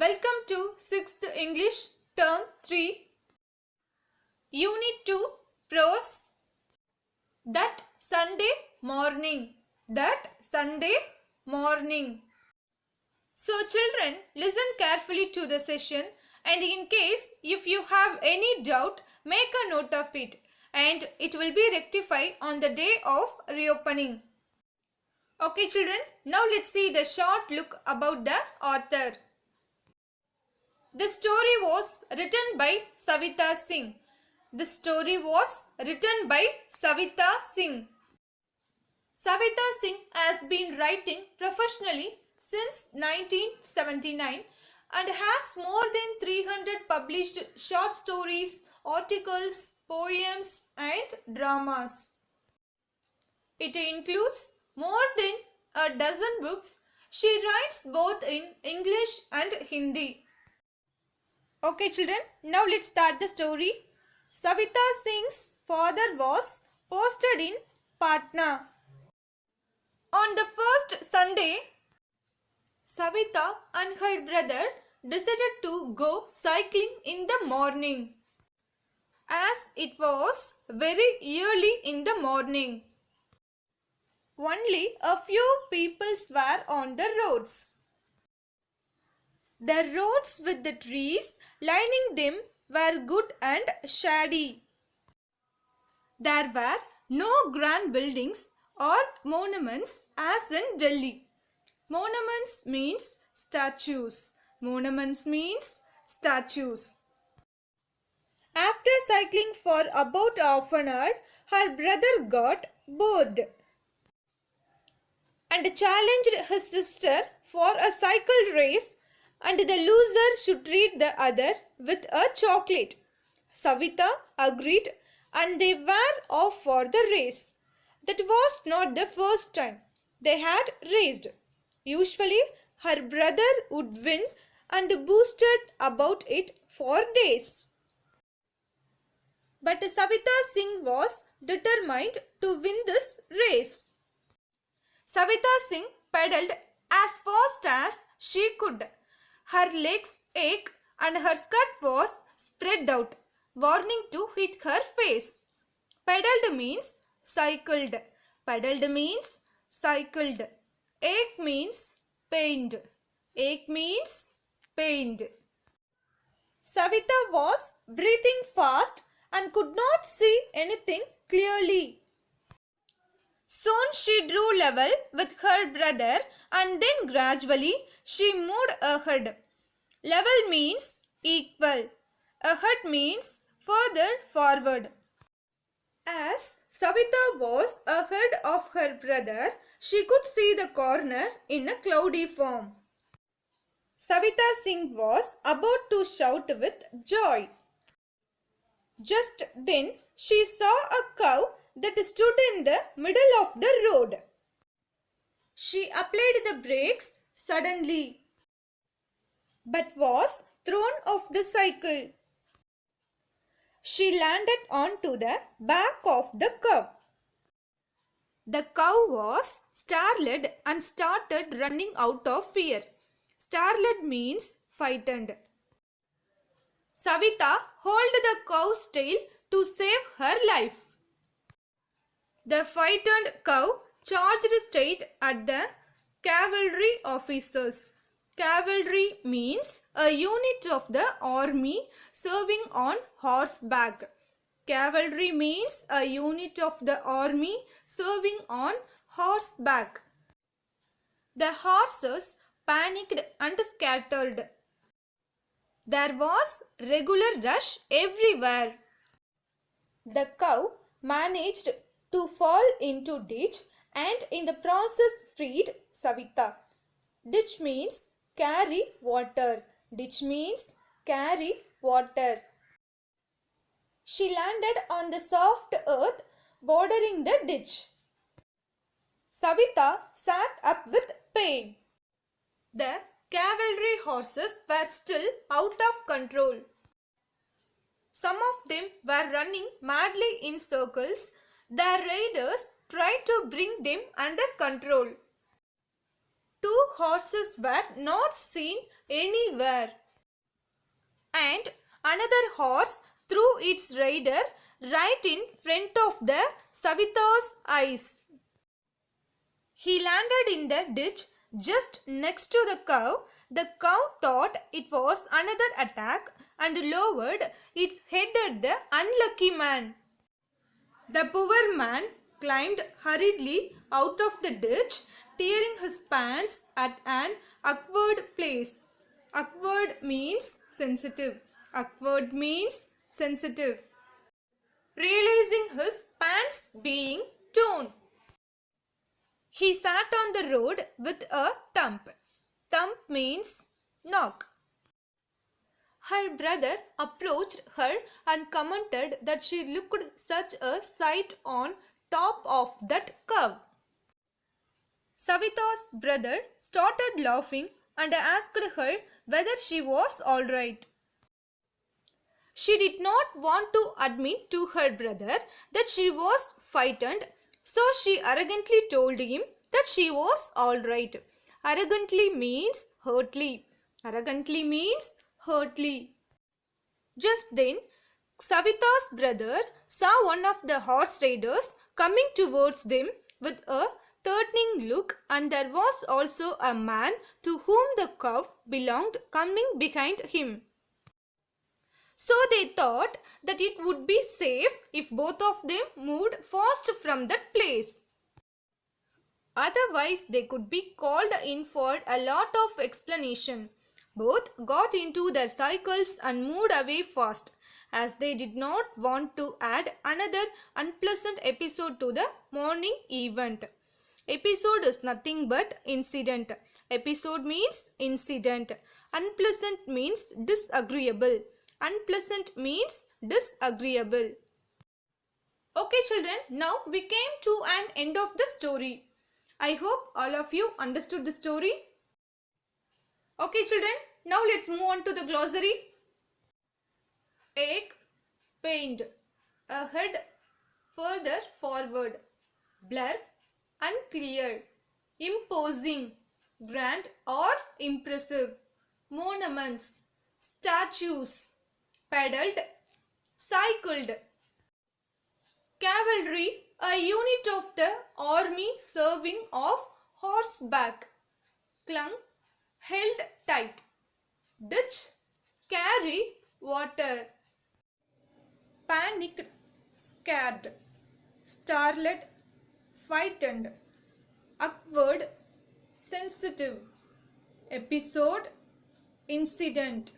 Welcome to 6th English Term 3 Unit 2 Prose. That Sunday morning. So children, listen carefully to the session, and in case if you have any doubt, make a note of it and it will be rectified on the day of reopening. Okay children, now let's see the short look about the author. The story was written by Savita Singh. Savita Singh has been writing professionally since 1979 and has more than 300 published short stories, articles, poems and dramas. It includes more than a dozen books. She writes both in English and Hindi. Okay children, now let's start the story. Savita Singh's father was posted in Patna. On the first Sunday, Savita and her brother decided to go cycling in the morning, as it was very early in the morning. Only a few people were on the roads. The roads with the trees lining them were good and shady. There were no grand buildings or monuments as in Delhi. Monuments means statues. After cycling for about half an hour, her brother got bored and challenged his sister for a cycle race, and the loser should treat the other with a chocolate. Savita agreed and they were off for the race. That was not the first time they had raced. Usually her brother would win and boasted about it for days. But Savita Singh was determined to win this race. Savita Singh pedaled as fast as she could. Her legs ached and her skirt was spread out, warning to hit her face. Pedaled means cycled. Ache means pained. Savita was breathing fast and could not see anything clearly. Soon she drew level with her brother and then gradually she moved ahead. Level means equal. Ahead means further forward. As Savita was ahead of her brother, she could see the corner in a cloudy form. Savita Singh was about to shout with joy. Just then she saw a cow that stood in the middle of the road. She applied the brakes suddenly, but was thrown off the cycle. She landed onto the back of the cow. The cow was startled and started running out of fear. Startled means frightened. Savita held the cow's tail to save her life. The frightened cow charged straight at the cavalry officers. Cavalry means a unit of the army serving on horseback. The horses panicked and scattered. There was regular rush everywhere. The cow managed to fall into ditch and in the process freed Savita. Ditch means carry water. She landed on the soft earth bordering the ditch. Savita sat up with pain. The cavalry horses were still out of control. Some of them were running madly in circles. Their raiders tried to bring them under control. Two horses were not seen anywhere. And another horse threw its rider right in front of the Savita's eyes. He landed in the ditch just next to the cow. The cow thought it was another attack and lowered its head at the unlucky man. The poor man climbed hurriedly out of the ditch, tearing his pants at an awkward place. Awkward means sensitive. Awkward means sensitive. Realizing his pants being torn, he sat on the road with a thump. Thump means knock. Her brother approached her and commented that she looked such a sight on top of that cow. Savita's brother started laughing and asked her whether she was all right. She did not want to admit to her brother that she was frightened, so she arrogantly told him that she was all right. Arrogantly means hurtly. Arrogantly means hurtly. Just then, Savita's brother saw one of the horse riders coming towards them with a threatening look, and there was also a man to whom the cow belonged coming behind him. So they thought that it would be safe if both of them moved fast from that place. Otherwise, they could be called in for a lot of explanation. Both got into their cycles and moved away fast, as they did not want to add another unpleasant episode to the morning event. Episode is nothing but incident. Episode means incident. Unpleasant means disagreeable. Unpleasant means disagreeable. Okay children, now we came to an end of the story. I hope all of you understood the story. Okay children, now let's move on to the glossary. Egg, pained, ahead, further, forward, blur, unclear, imposing, grand or impressive, monuments, statues, pedaled, cycled. Cavalry, a unit of the army serving of horseback. Clung, held tight. Ditch, carry water. Panicked, scared. Starlet, frightened. Awkward, sensitive. Episode, incident.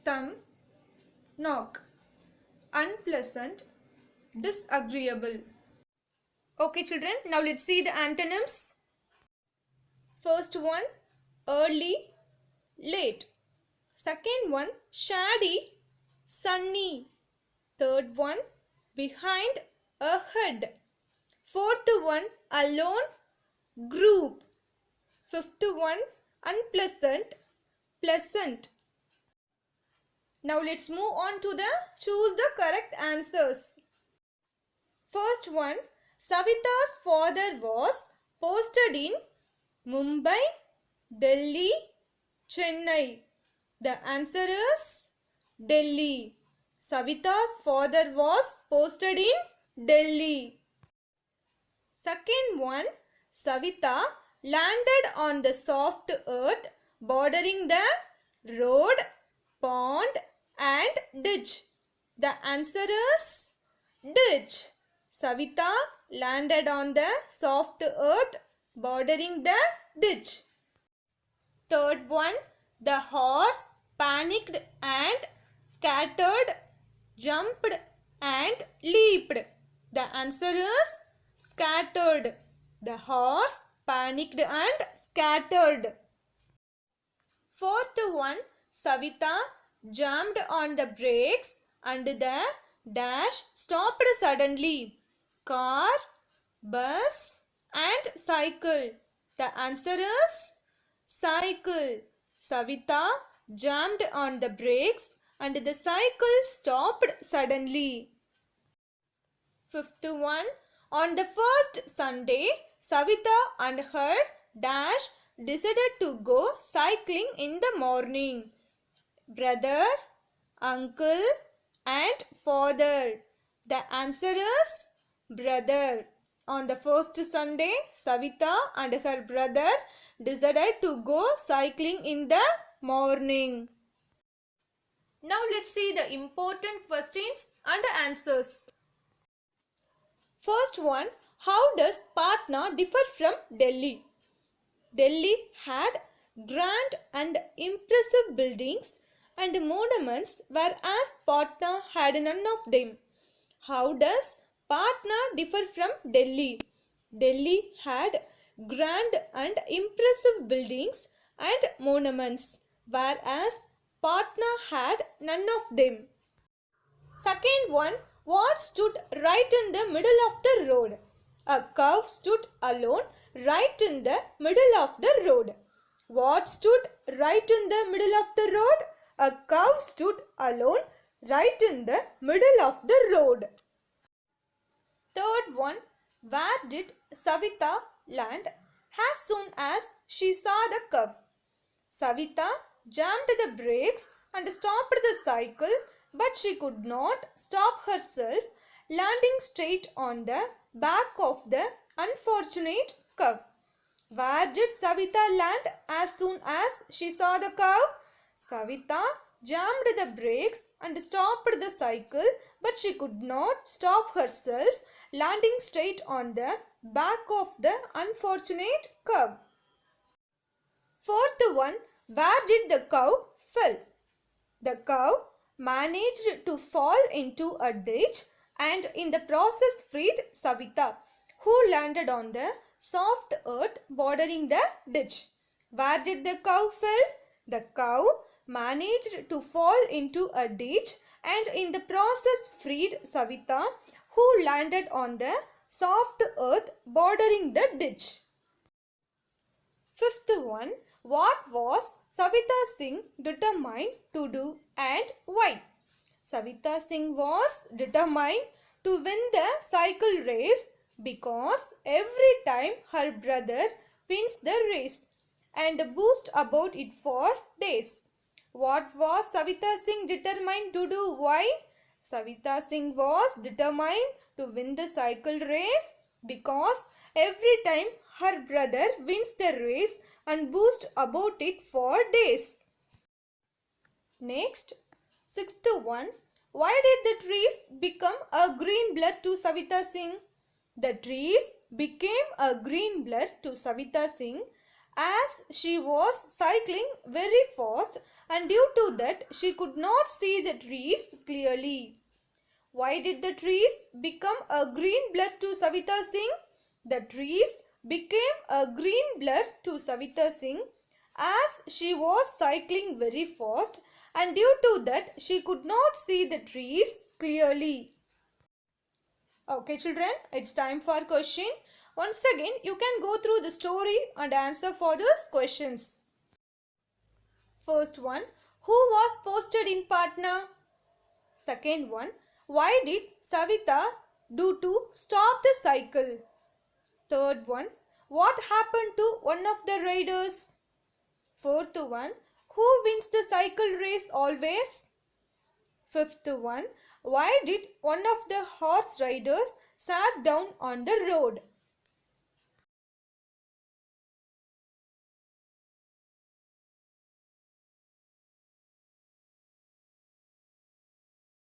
Thumb, knock. Unpleasant, disagreeable. Okay children, now let's see the antonyms. First one, early, late. Second one, shady, sunny. Third one, behind, ahead. Fourth one, alone, group. Fifth one, unpleasant, pleasant. Now let's move on to the choose the correct answers. First one, Savita's father was posted in Mumbai, Delhi, Chennai. The answer is Delhi. Savita's father was posted in Delhi. Second one, Savita landed on the soft earth bordering the road, pond and ditch. The answer is ditch. Savita landed on the soft earth bordering the ditch. Third one, the horse panicked and scattered, jumped and leaped. The answer is scattered. The horse panicked and scattered. Fourth one, Savita jammed on the brakes and the dash stopped suddenly. Car, bus and cycle. The answer is cycle. Savita jammed on the brakes and the cycle stopped suddenly. Fifth one, on the first Sunday, Savita and her dash decided to go cycling in the morning? Brother, uncle and father. The answer is brother. On the first Sunday, Savita and her brother decided to go cycling in the morning. Now let's see the important questions and answers. First one, how does Patna differ from Delhi? Delhi had grand and impressive buildings and monuments, whereas Patna had none of them. How does Patna differ from Delhi? Delhi had grand and impressive buildings and monuments, whereas Patna had none of them. Second one, what stood right in the middle of the road? A cow stood alone right in the middle of the road. What stood right in the middle of the road? A cow stood alone right in the middle of the road. Third one, where did Savita land as soon as she saw the cow? Savita jammed the brakes and stopped the cycle, but she could not stop herself, landing straight on the back of the unfortunate cow. Where did Savita land as soon as she saw the cow? Savita jammed the brakes and stopped the cycle, but she could not stop herself, landing straight on the back of the unfortunate cow. Fourth one, where did the cow fall? The cow managed to fall into a ditch and in the process freed Savita, who landed on the soft earth bordering the ditch. Where did the cow fall? The cow managed to fall into a ditch and in the process freed Savita, who landed on the soft earth bordering the ditch. Fifth one, what was Savita Singh determined to do and why? Savita Singh was determined to win the cycle race because every time her brother wins the race and boast about it for days. What was Savita Singh determined to do? Why? Savita Singh was determined to win the cycle race because every time her brother wins the race and boast about it for days. Next, sixth one, why did the trees become a green blur to Savita Singh? The trees became a green blur to Savita Singh as she was cycling very fast and due to that she could not see the trees clearly. Why did the trees become a green blur to Savita Singh? The trees became a green blur to Savita Singh as she was cycling very fast and due to that she could not see the trees clearly. Okay children, it's time for question. Once again, you can go through the story and answer for those questions. First one, who was posted in Patna? Second one, why did Savita do to stop the cycle? Third one, what happened to one of the riders? Fourth one, who wins the cycle race always? Fifth one, why did one of the horse riders sat down on the road?